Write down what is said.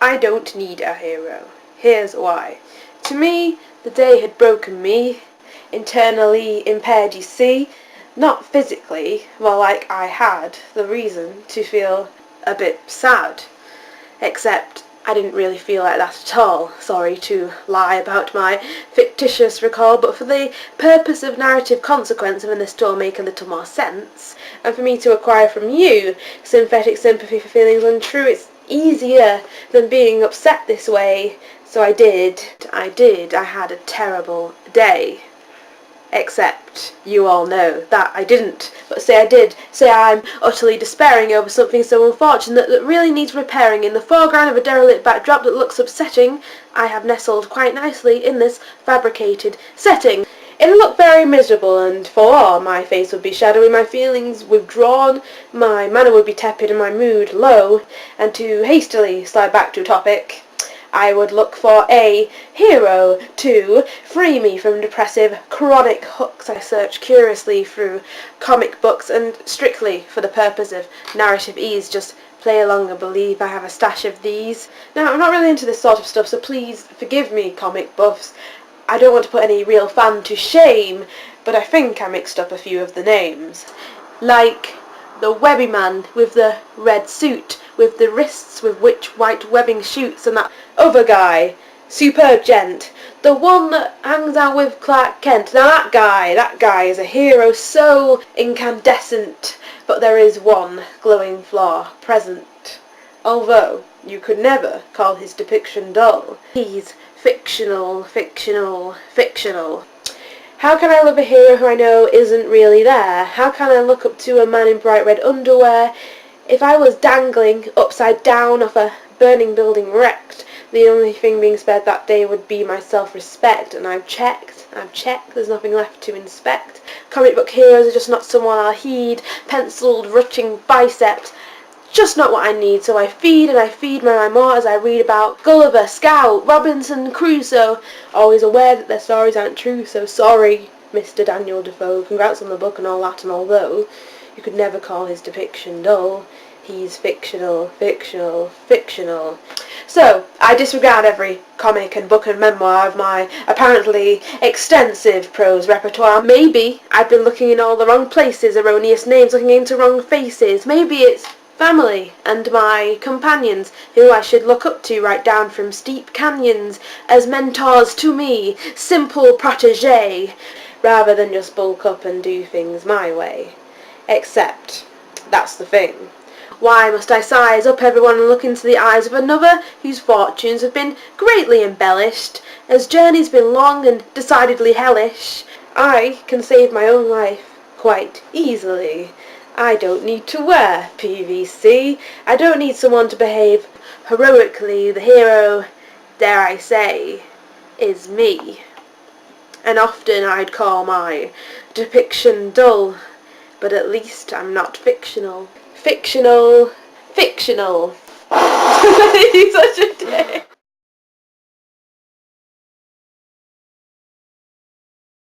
I don't need a hero. Here's why. To me, the day had broken me. Internally impaired, you see. Not physically, well, like I had the reason to feel a bit sad. Except I didn't really feel like that at all. Sorry to lie about my fictitious recall, but for the purpose of narrative consequence and this to all make a little more sense, and for me to acquire from you sympathetic sympathy for feelings untrue, it's easier than being upset this way. So I did. I had a terrible day. Except you all know that I didn't. But say I did. Say I'm utterly despairing over something so unfortunate that really needs repairing. In the foreground of a derelict backdrop that looks upsetting, I have nestled quite nicely in this fabricated setting. It'll look very miserable, and for all, my face would be shadowy, my feelings withdrawn, my manner would be tepid, and my mood low. And to hastily slide back to topic, I would look for a hero to free me from depressive, chronic hooks. I search curiously through comic books, and strictly for the purpose of narrative ease, just play along and believe I have a stash of these. Now, I'm not really into this sort of stuff, so please forgive me, comic buffs. I don't want to put any real fan to shame, but I think I mixed up a few of the names. Like the webby man with the red suit, with the wrists with which white webbing shoots, and that other guy, superb gent, the one that hangs out with Clark Kent. Now that guy is a hero so incandescent, but there is one glowing flaw present. Although you could never call his depiction dull. He's fictional. How can I love a hero who I know isn't really there? How can I look up to a man in bright red underwear? If I was dangling upside down off a burning building wrecked, the only thing being spared that day would be my self-respect. And I've checked, there's nothing left to inspect. Comic book heroes are just not someone I'll heed. Penciled, rutching biceps, just not what I need. So I feed my more as I read about Gulliver, Scout, Robinson Crusoe, always aware that their stories aren't true. So sorry, Mr. Daniel Defoe, congrats on the book and all that, and although you could never call his depiction dull, he's fictional. So, I disregard every comic and book and memoir of my apparently extensive prose repertoire. Maybe I've been looking in all the wrong places, erroneous names looking into wrong faces. Maybe it's family and my companions who I should look up to right down from steep canyons as mentors to me, simple protégés, rather than just bulk up and do things my way. Except, that's the thing. Why must I size up everyone and look into the eyes of another whose fortunes have been greatly embellished, as journey's been long and decidedly hellish? I can save my own life quite easily. I don't need to wear PVC. I don't need someone to behave heroically. The hero, dare I say, is me. And often I'd call my depiction dull, but at least I'm not fictional. Fictional. Such a day.